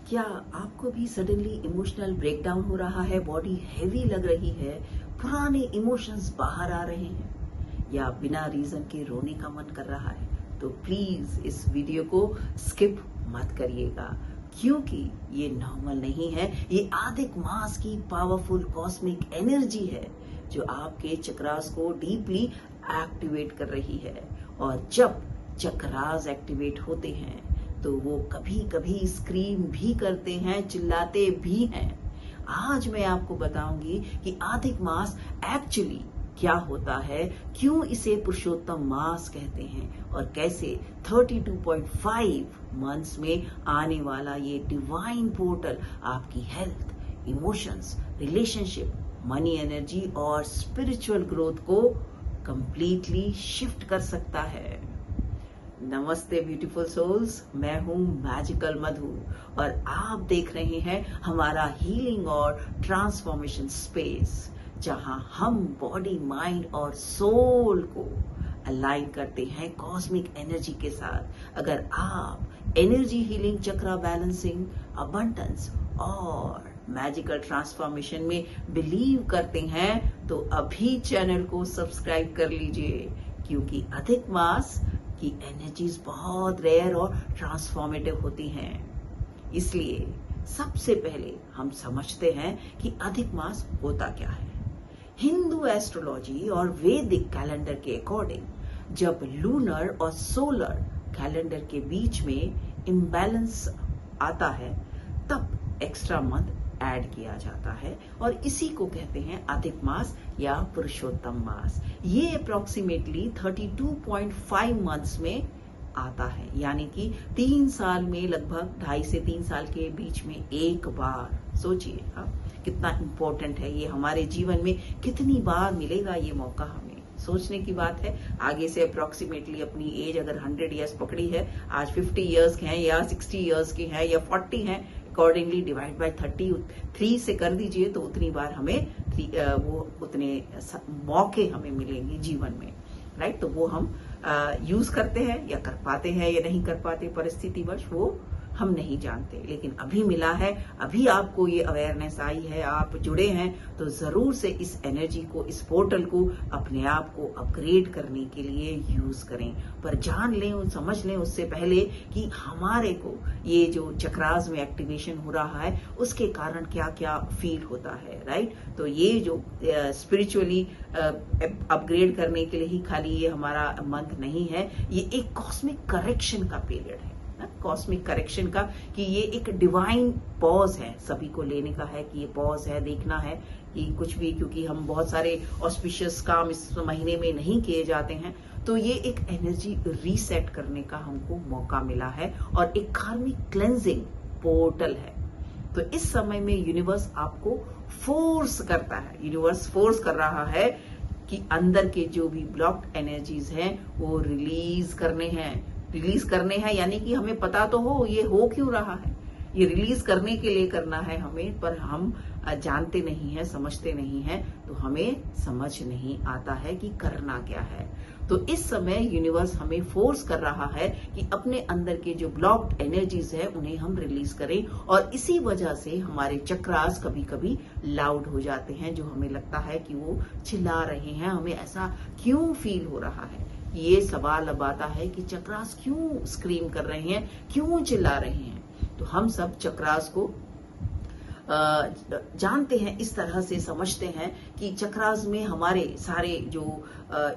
क्या आपको भी सडनली इमोशनल ब्रेकडाउन हो रहा है, बॉडी हैवी लग रही है, पुराने इमोशंस बाहर आ रहे हैं या बिना रीजन के रोने का मन कर रहा है? तो प्लीज इस वीडियो को स्किप मत करिएगा, क्योंकि ये नॉर्मल नहीं है। ये अधिक मास की पावरफुल कॉस्मिक एनर्जी है जो आपके चक्रास को डीपली एक्टिवेट कर रही है। और जब चक्रास एक्टिवेट होते हैं तो वो कभी कभी स्क्रीम भी करते हैं, चिल्लाते भी हैं। आज मैं आपको बताऊंगी कि अधिक मास एक्चुअली क्या होता है, क्यों इसे पुरुषोत्तम मास कहते हैं और कैसे 32.5 मंथ्स में आने वाला ये डिवाइन पोर्टल आपकी health, emotions, relationship, money energy और स्पिरिचुअल ग्रोथ को कंप्लीटली शिफ्ट कर सकता है। नमस्ते ब्यूटीफुल सोल्स, मैं हूं मैजिकल मधु और आप देख रहे हैं हमारा हीलिंग और ट्रांसफॉर्मेशन स्पेस, जहां हम बॉडी, माइंड और सोल को अलाइन करते हैं कॉस्मिक एनर्जी के साथ। अगर आप एनर्जी हीलिंग, चक्रा बैलेंसिंग, अबंडेंस और मैजिकल ट्रांसफॉर्मेशन में बिलीव करते हैं तो अभी चैनल को सब्सक्राइब कर लीजिए, क्योंकि अधिक मास की एनर्जीज बहुत रेयर और ट्रांसफॉर्मेटिव होती हैं। इसलिए सबसे पहले हम समझते हैं कि अधिक मास होता क्या है। हिंदू एस्ट्रोलॉजी और वैदिक कैलेंडर के अकॉर्डिंग जब लूनर और सोलर कैलेंडर के बीच में इम्बैलेंस आता है, तब एक्स्ट्रा मंथ ऐड किया जाता है और इसी को कहते हैं अधिक मास या पुरुषोत्तम मास। ये अप्रोक्सीमेटली 32.5 मंथ्स में आता है, यानी कि 3 साल में लगभग 2.5 से 3 साल के बीच में एक बार। सोचिए कितना इंपॉर्टेंट है ये हमारे जीवन में, कितनी बार मिलेगा ये मौका हमें, सोचने की बात है। आगे से अप्रोक्सीमेटली अपनी एज अगर 100 ईयर्स पकड़ी है, आज 50 ईयर्स के हैं या 60 ईयर्स के हैं या 40 हैं, अकॉर्डिंगली डिवाइड बाय 33 से कर दीजिए तो उतनी बार हमें वो उतने मौके हमें मिलेंगे जीवन में, राइट। तो वो हम यूज करते हैं या कर पाते हैं या नहीं कर पाते, परिस्थितिवश वो हम नहीं जानते, लेकिन अभी मिला है, अभी आपको ये अवेयरनेस आई है, आप जुड़े हैं, तो जरूर से इस एनर्जी को, इस पोर्टल को अपने आप को अपग्रेड करने के लिए यूज करें। पर जान लें और समझ लें उससे पहले कि हमारे को ये जो चक्रास में एक्टिवेशन हो रहा है उसके कारण क्या क्या फील होता है, राइट। तो ये जो स्पिरिचुअली अपग्रेड करने के लिए ही खाली ये हमारा मंथ नहीं है, ये एक कॉस्मिक करेक्शन का पीरियड है, कॉस्मिक करेक्शन का, कि ये एक डिवाइन पॉज है, सभी को लेने का है कि ये पॉज है, देखना है कि कुछ भी, क्योंकि हम बहुत सारे ऑस्पिशियस काम इस महीने में नहीं किए जाते हैं, तो ये एक एनर्जी रीसेट करने का हमको मौका मिला है और एक कार्मिक क्लेंजिंग पोर्टल है। तो इस समय में यूनिवर्स आपको फोर्स करता है, यूनिवर्स फोर्स कर रहा है कि अंदर के जो भी ब्लॉक्ड एनर्जीज हैं वो रिलीज करने हैं, यानी कि हमें पता तो हो ये हो क्यों रहा है, ये रिलीज करने के लिए करना है हमें, पर हम जानते नहीं हैं, समझते नहीं हैं, तो हमें समझ नहीं आता है कि करना क्या है। तो इस समय यूनिवर्स हमें फोर्स कर रहा है कि अपने अंदर के जो ब्लॉक्ड एनर्जीज है उन्हें हम रिलीज करें, और इसी वजह से हमारे चक्रास कभी कभी लाउड हो जाते हैं, जो हमें लगता है कि वो चिल्ला रहे हैं। हमें ऐसा क्यों फील हो रहा है, ये सवाल अब आता है कि चक्रास क्यों स्क्रीम कर रहे हैं, क्यों चिल्ला रहे हैं। तो हम सब चक्रास को जानते हैं, इस तरह से समझते हैं कि चक्रास में हमारे सारे जो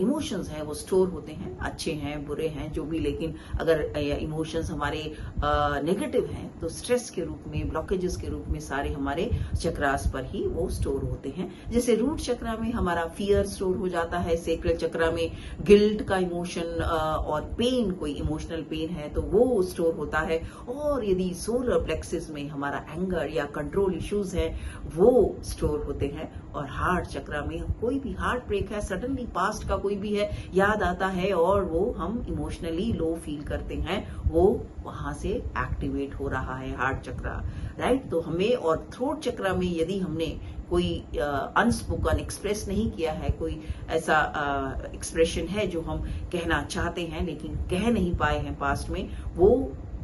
इमोशंस हैं वो स्टोर होते हैं, अच्छे हैं, बुरे हैं, जो भी, लेकिन अगर इमोशंस हमारे नेगेटिव हैं तो स्ट्रेस के रूप में, ब्लॉकेजेस के रूप में सारे हमारे चक्रास पर ही वो स्टोर होते हैं। जैसे रूट चक्रा में हमारा फियर स्टोर हो जाता है, सेक्रल चक्रा में गिल्ट का इमोशन और पेन, कोई इमोशनल पेन है तो वो स्टोर होता है, और यदि सोलर प्लेक्सिस में हमारा एंगर या कंट्रोल इश्यूज है वो स्टोर होते हैं। और हार्ट चक्रा में कोई भी हार्ट ब्रेक है, सडनली पास्ट का कोई भी है याद आता है और वो हम इमोशनली लो फील करते हैं, वो वहां से एक्टिवेट हो रहा है हार्ट चक्रा, राइट। तो हमें, और थ्रोट चक्रा में यदि हमने कोई अनस्पोकन एक्सप्रेस नहीं किया है, कोई ऐसा एक्सप्रेशन है जो हम कहना चाहते हैं लेकिन कह नहीं पाए हैं पास्ट में, वो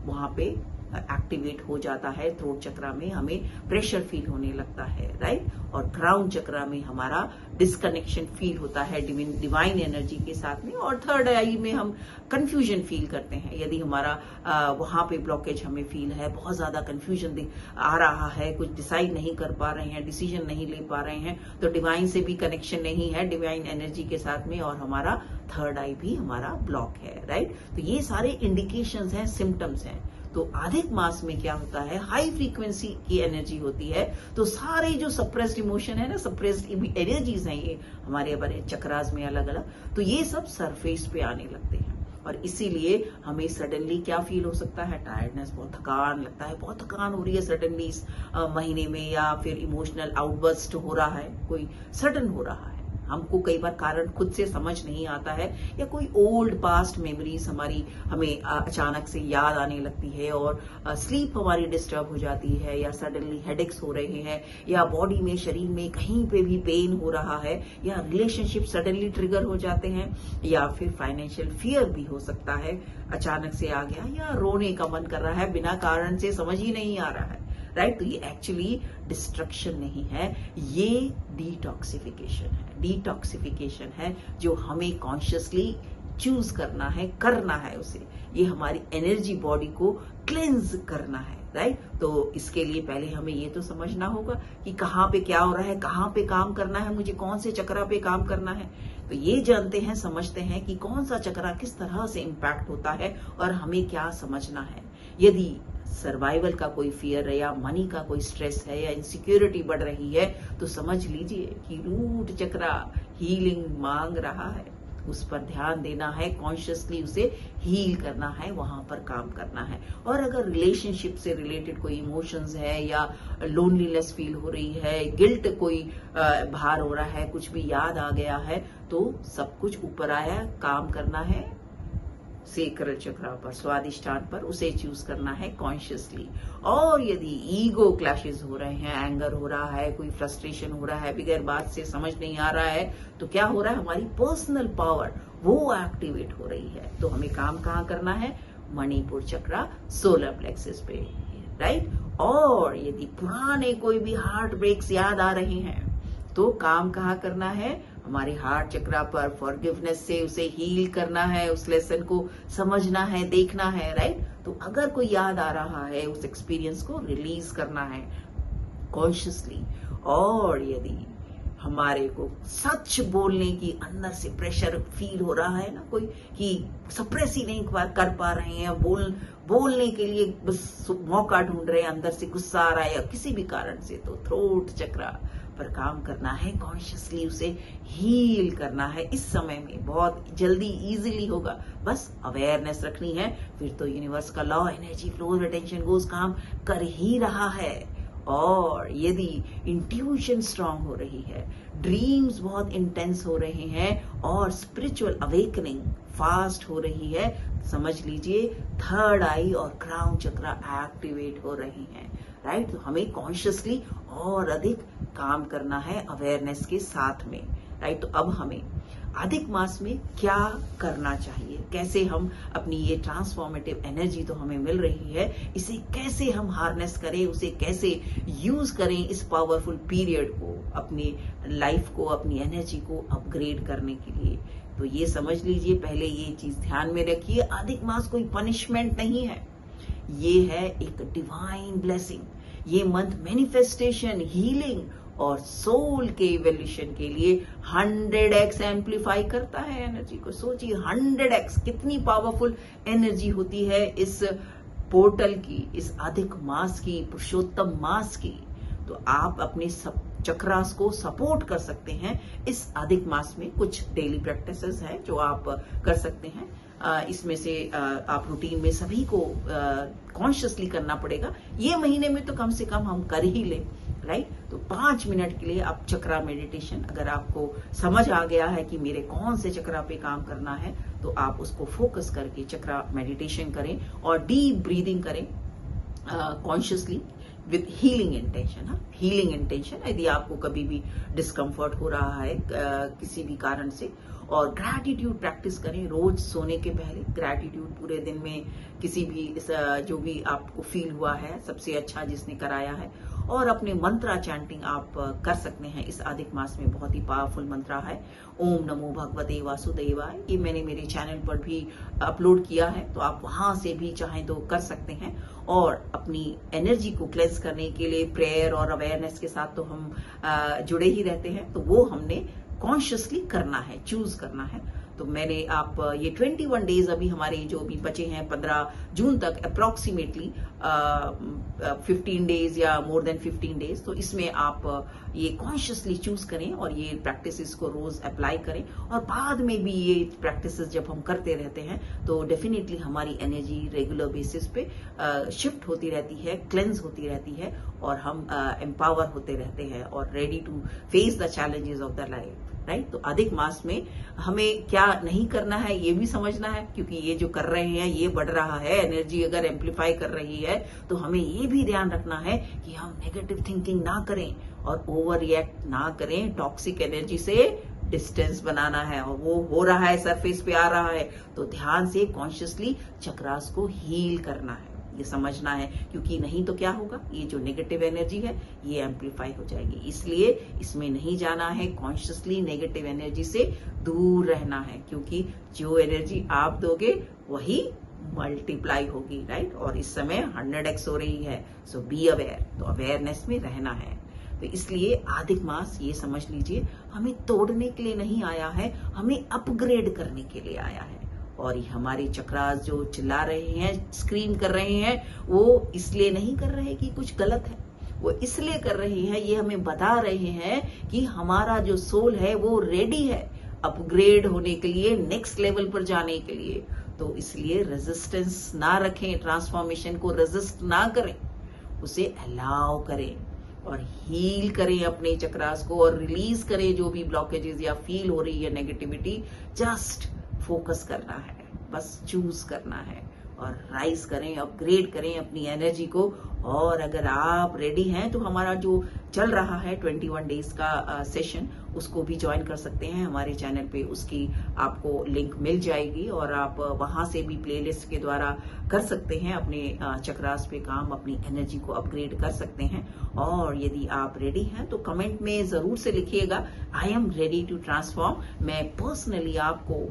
वहां पे एक्टिवेट हो जाता है। थ्रोट चक्रा में हमें प्रेशर फील होने लगता है, राइट। और क्राउन चक्रा में हमारा डिस्कनेक्शन फील होता है डिवाइन एनर्जी के साथ में। और थर्ड आई में हम कंफ्यूजन फील करते हैं। यदि हमारा वहां पे ब्लॉकेज हमें फील है, बहुत ज्यादा कंफ्यूजन आ रहा है, कुछ डिसाइड नहीं कर पा रहे हैं, डिसीजन नहीं ले पा रहे हैं, तो डिवाइन से भी कनेक्शन नहीं है, डिवाइन एनर्जी के साथ में, और हमारा थर्ड आई भी हमारा ब्लॉक है, राइट। तो ये सारे इंडिकेशंस हैं, सिम्टम्स हैं। तो अधिक मास में क्या होता है, हाई फ्रीक्वेंसी की एनर्जी होती है, तो सारे जो सप्रेस्ड इमोशन है ना, सप्रेस्ड एनर्जीज हैं ये हमारे बड़े चक्रास में अलग अलग, तो ये सब सरफेस पे आने लगते हैं। और इसीलिए हमें सडनली क्या फील हो सकता है, टायर्डनेस, बहुत थकान लगता है, बहुत थकान हो रही है सडनली इस महीने में, या फिर इमोशनल आउटबर्स्ट हो रहा है, कोई सडन हो रहा है। हमको कई बार कारण खुद से समझ नहीं आता है, या कोई ओल्ड पास्ट मेमोरीज हमें अचानक से याद आने लगती है, और स्लीप हमारी डिस्टर्ब हो जाती है, या सडनली हेडेक्स हो रहे हैं, या बॉडी में, शरीर में कहीं पे भी पेन हो रहा है, या रिलेशनशिप सडनली ट्रिगर हो जाते हैं, या फिर फाइनेंशियल फियर भी हो सकता है, अचानक से आ गया, या रोने का मन कर रहा है बिना कारण से, समझ ही नहीं आ रहा है, राइट। तो ये एक्चुअली डिस्ट्रक्शन नहीं है, ये डिटॉक्सिफिकेशन है। डिटॉक्सिफिकेशन है जो हमें कॉन्शियसली चूज करना है उसे। ये हमारी एनर्जी बॉडी को क्लेंज करना है, राइट। तो इसके लिए पहले हमें ये तो समझना होगा कि कहाँ पे क्या हो रहा है, कहाँ पे काम करना है, मुझे कौन से चक्रा पे काम करना है। तो ये जानते हैं, समझते हैं कि कौन सा चक्रा किस तरह से इम्पैक्ट होता है, और हमें क्या समझना है। यदि सर्वाइवल का कोई फियर है, या मनी का कोई स्ट्रेस है, या इनसिक्योरिटी बढ़ रही है, तो समझ लीजिए कि रूट चक्रा हीलिंग मांग रहा है। उस पर ध्यान देना है, कॉन्शियसली उसे हील करना है, वहां पर काम करना है। और अगर रिलेशनशिप से रिलेटेड कोई इमोशंस है, या लोनलीनेस फील हो रही है, गिल्ट कोई भार हो रहा है, कुछ भी याद आ गया है, तो सब कुछ ऊपर आया, काम करना है सेक्रल चक्रा पर, स्वादिष्ठान पर, उसे चूज करना है कॉन्शियसली। और यदि ईगो क्लैशेस हो रहे हैं, एंगर हो रहा है, कोई फ्रस्ट्रेशन हो रहा है, बगैर बात से समझ नहीं आ रहा है, तो क्या हो रहा है, हमारी पर्सनल पावर वो एक्टिवेट हो रही है। तो हमें काम कहाँ करना है, मणिपुर चक्रा, सोलर प्लेक्सस पे, राइट। और यदि पुराने कोई भी हार्ट ब्रेक्स याद आ रहे हैं, तो काम कहाँ करना है, हमारे हार्ट चक्रा पर, फॉरगिवनेस से उसे हील करना है, उस लेसन को समझना है, देखना है, राइट। तो अगर कोई याद आ रहा है, उस एक्सपीरियंस को रिलीज करना है कॉन्शियसली। और यदि हमारे को सच बोलने की अंदर से प्रेशर फील हो रहा है ना, कोई कि सप्रेस ही नहीं कर पा रहे हैं, बोलने के लिए बस मौका ढूंढ रहे हैं, अंदर से गुस्सा आ रहा है, या किसी भी कारण से, तो थ्रोट चक्रा पर काम करना है, कॉन्शियसली उसे हील करना है। इस समय में बहुत जल्दी इजीली होगा, बस अवेयरनेस रखनी है, फिर तो यूनिवर्स का law, energy flows, attention goes काम कर ही रहा है। और यदि इंट्यूशन स्ट्रांग हो रही है, ड्रीम्स बहुत इंटेंस हो रहे हैं, और स्पिरिचुअल अवेकनिंग फास्ट हो रही है, समझ लीजिए थर्ड आई और क्राउन चक्रा एक्टिवेट हो रही हैं, राइट। तो हमें कॉन्शियसली और अधिक काम करना है अवेयरनेस के साथ में, राइट। तो अब हमें अधिक मास में क्या करना चाहिए, कैसे हम अपनी ये ट्रांसफॉर्मेटिव एनर्जी तो हमें मिल रही है, इसे कैसे हम हार्नेस करें, उसे कैसे यूज करें इस पावरफुल पीरियड को, अपनी लाइफ को, अपनी एनर्जी को अपग्रेड करने के लिए। तो ये समझ लीजिए, पहले ये चीज ध्यान में रखिए, अधिक मास कोई पनिशमेंट नहीं है, ये है एक डिवाइन ब्लेसिंग। ये मंथ मैनिफेस्टेशन, हीलिंग और सोल के इवोल्यूशन के लिए 100x एम्पलीफाई करता है एनर्जी को। सोचिए 100x कितनी पावरफुल एनर्जी होती है इस पोर्टल की, इस अधिक मास की, पुरुषोत्तम मास की। तो आप अपने सब चक्रास को सपोर्ट कर सकते हैं इस अधिक मास में। कुछ डेली प्रैक्टिसेस हैं जो आप कर सकते हैं, इसमें से आप रूटीन में सभी को कॉन्शियसली करना पड़ेगा। ये महीने में तो कम से कम हम कर ही लें, राइट। तो 5 मिनट के लिए आप चक्रा मेडिटेशन, अगर आपको समझ आ गया है कि मेरे कौन से चक्रा पे काम करना है, तो आप उसको फोकस करके चक्रा मेडिटेशन करें और डीप ब्रीदिंग करें consciously. With healing intention. Healing intention, यदि आपको कभी भी डिस्कम्फर्ट हो रहा है किसी भी कारण से, और ग्रैटिट्यूड प्रैक्टिस करें रोज सोने के पहले। ग्रैटिट्यूड पूरे दिन में किसी भी जो भी आपको फील हुआ है सबसे अच्छा जिसने कराया है, और अपने मंत्रा चैंटिंग आप कर सकते हैं इस अधिक मास में। बहुत ही पावरफुल मंत्रा है, ओम नमो भगवते वासुदेवाय। ये मैंने मेरे चैनल पर भी अपलोड किया है, तो आप वहां से भी चाहें तो कर सकते हैं। और अपनी एनर्जी को क्लेंस करने के लिए प्रेयर और अवेयरनेस के साथ तो हम जुड़े ही रहते हैं, तो वो हमने कॉन्शियसली करना है, चूज करना है। तो मैंने आप ये 21 डेज अभी हमारे जो भी बचे हैं 15 जून तक अप्रोक्सीमेटली 15 डेज या मोर देन 15 डेज, तो इसमें आप ये कॉन्शियसली चूज करें और ये प्रैक्टिसेस को रोज अप्लाई करें। और बाद में भी ये प्रैक्टिसेस जब हम करते रहते हैं तो डेफिनेटली हमारी एनर्जी रेगुलर बेसिस पे शिफ्ट होती रहती है, क्लेंस होती रहती है, और हम एम्पावर होते रहते हैं और ready to face the challenges of the life, right. तो अधिक मास में हमें क्या नहीं करना है ये भी समझना है, क्योंकि ये जो कर रहे हैं ये बढ़ रहा है, एनर्जी अगर एम्पलीफाई कर रही है तो हमें ये भी ध्यान रखना है कि हम नेगेटिव थिंकिंग ना करें और ओवर रिएक्ट ना करें। टॉक्सिक एनर्जी से डिस्टेंस बनाना है, और वो हो रहा है, सरफेस पे आ रहा है, तो ध्यान से कॉन्शियसली चक्रास को हील करना है, ये समझना है। क्योंकि नहीं तो क्या होगा, ये जो नेगेटिव एनर्जी है ये एम्पलीफाई हो जाएगी। इसलिए इसमें नहीं जाना है, कॉन्शियसली नेगेटिव एनर्जी से दूर रहना है, क्योंकि जो एनर्जी आप दोगे वही मल्टीप्लाई होगी, राइट। और इस समय 100x हो रही है, सो बी अवेयर, तो अवेयरनेस में रहना है। तो इसलिए अधिक मास ये समझ लीजिए हमें तोड़ने के लिए नहीं आया है, हमें अपग्रेड करने के लिए आया है। और ये हमारे चक्रास जो चिल्ला रहे हैं, स्क्रीम कर रहे हैं, वो इसलिए नहीं कर रहे कि कुछ गलत है, वो इसलिए कर रहे हैं, ये हमें बता रहे हैं कि हमारा जो सोल है वो रेडी है अपग्रेड होने के लिए, नेक्स्ट लेवल पर जाने के लिए। तो इसलिए रेजिस्टेंस ना रखें, ट्रांसफॉर्मेशन को रेजिस्ट ना करें, उसे अलाउ करें और हील करें अपने चक्रास को, और रिलीज करें जो भी ब्लॉकेजेस या फील हो रही है नेगेटिविटी। जस्ट फोकस करना है, बस चूज करना है, और राइज करें, अपग्रेड करें अपनी एनर्जी को। और अगर आप रेडी हैं तो हमारा जो चल रहा है 21 डेज का सेशन, उसको भी ज्वाइन कर सकते हैं हमारे चैनल पे। उसकी आपको लिंक मिल जाएगी और आप वहां से भी प्लेलिस्ट के द्वारा कर सकते हैं अपने चक्रास पे काम, अपनी एनर्जी को अपग्रेड कर सकते हैं। और यदि आप रेडी हैं तो कमेंट में जरूर से लिखिएगा, I am ready to transform. मैं पर्सनली आपको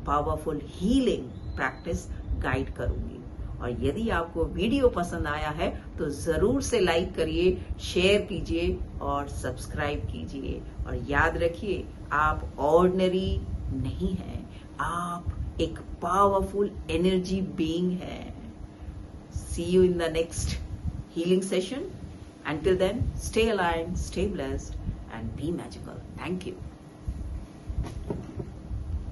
पावरफुल हीलिंग प्रैक्टिस गाइड करूंगी। और यदि आपको वीडियो पसंद आया है तो जरूर से लाइक करिए, शेयर कीजिए और सब्सक्राइब कीजिए। और याद रखिए, आप ऑर्डिनरी नहीं हैं, आप एक पावरफुल एनर्जी बीइंग हैं। सी you in the next healing session. Until then, stay aligned, stay blessed and be magical. Thank you.